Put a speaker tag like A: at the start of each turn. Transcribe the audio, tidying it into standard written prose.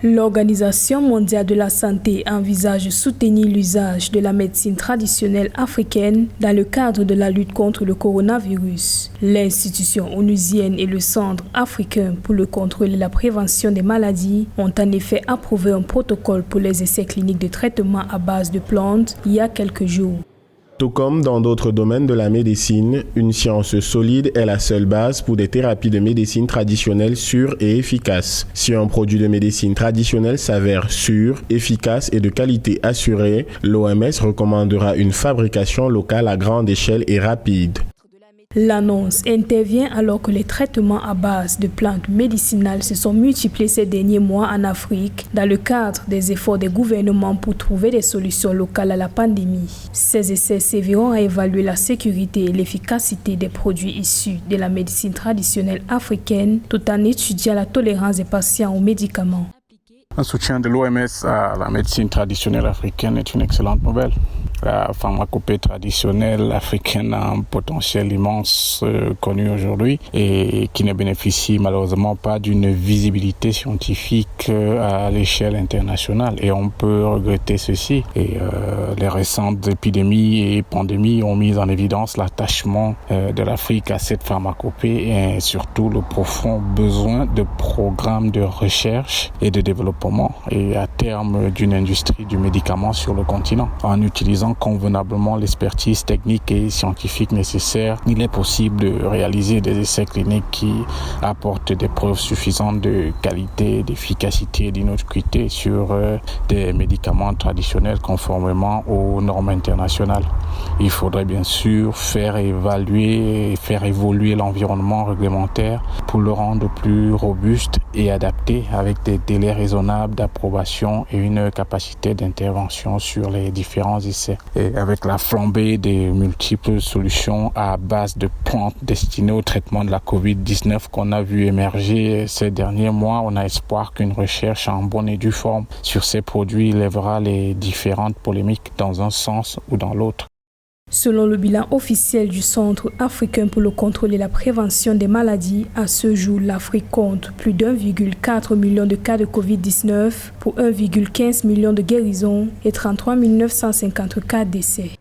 A: L'Organisation mondiale de la santé envisage de soutenir l'usage de la médecine traditionnelle africaine dans le cadre de la lutte contre le coronavirus. L'institution onusienne et le Centre africain pour le contrôle et la prévention des maladies ont en effet approuvé un protocole pour les essais cliniques de traitement à base de plantes il y a quelques jours.
B: Tout comme dans d'autres domaines de la médecine, une science solide est la seule base pour des thérapies de médecine traditionnelle sûres et efficaces. Si un produit de médecine traditionnelle s'avère sûr, efficace et de qualité assurée, l'OMS recommandera une fabrication locale à grande échelle et rapide.
A: L'annonce intervient alors que les traitements à base de plantes médicinales se sont multipliés ces derniers mois en Afrique dans le cadre des efforts des gouvernements pour trouver des solutions locales à la pandémie. Ces essais serviront à évaluer la sécurité et l'efficacité des produits issus de la médecine traditionnelle africaine tout en étudiant la tolérance des patients aux médicaments.
C: Un soutien de l'OMS à la médecine traditionnelle africaine est une excellente nouvelle. La pharmacopée traditionnelle africaine a un potentiel immense connu aujourd'hui et qui ne bénéficie malheureusement pas d'une visibilité scientifique à l'échelle internationale. Et on peut regretter ceci. Et les récentes épidémies et pandémies ont mis en évidence l'attachement de l'Afrique à cette pharmacopée et surtout le profond besoin de programmes de recherche et de développement et à terme d'une industrie du médicament sur le continent. En utilisant convenablement l'expertise technique et scientifique nécessaire, il est possible de réaliser des essais cliniques qui apportent des preuves suffisantes de qualité, d'efficacité et d'innocuité sur des médicaments traditionnels conformément aux normes internationales. Il faudrait bien sûr faire évaluer et faire évoluer l'environnement réglementaire pour le rendre plus robuste et adapté avec des délais raisonnables d'approbation et une capacité d'intervention sur les différents essais. Et avec la flambée des multiples solutions à base de plantes destinées au traitement de la COVID-19 qu'on a vu émerger ces derniers mois, on a espoir qu'une recherche en bonne et due forme sur ces produits lèvera les différentes polémiques dans un sens ou dans l'autre.
A: Selon le bilan officiel du Centre africain pour le contrôle et la prévention des maladies, à ce jour, l'Afrique compte plus d'1,4 million de cas de COVID-19 pour 1,15 million de guérisons et 33 950 cas d'essais.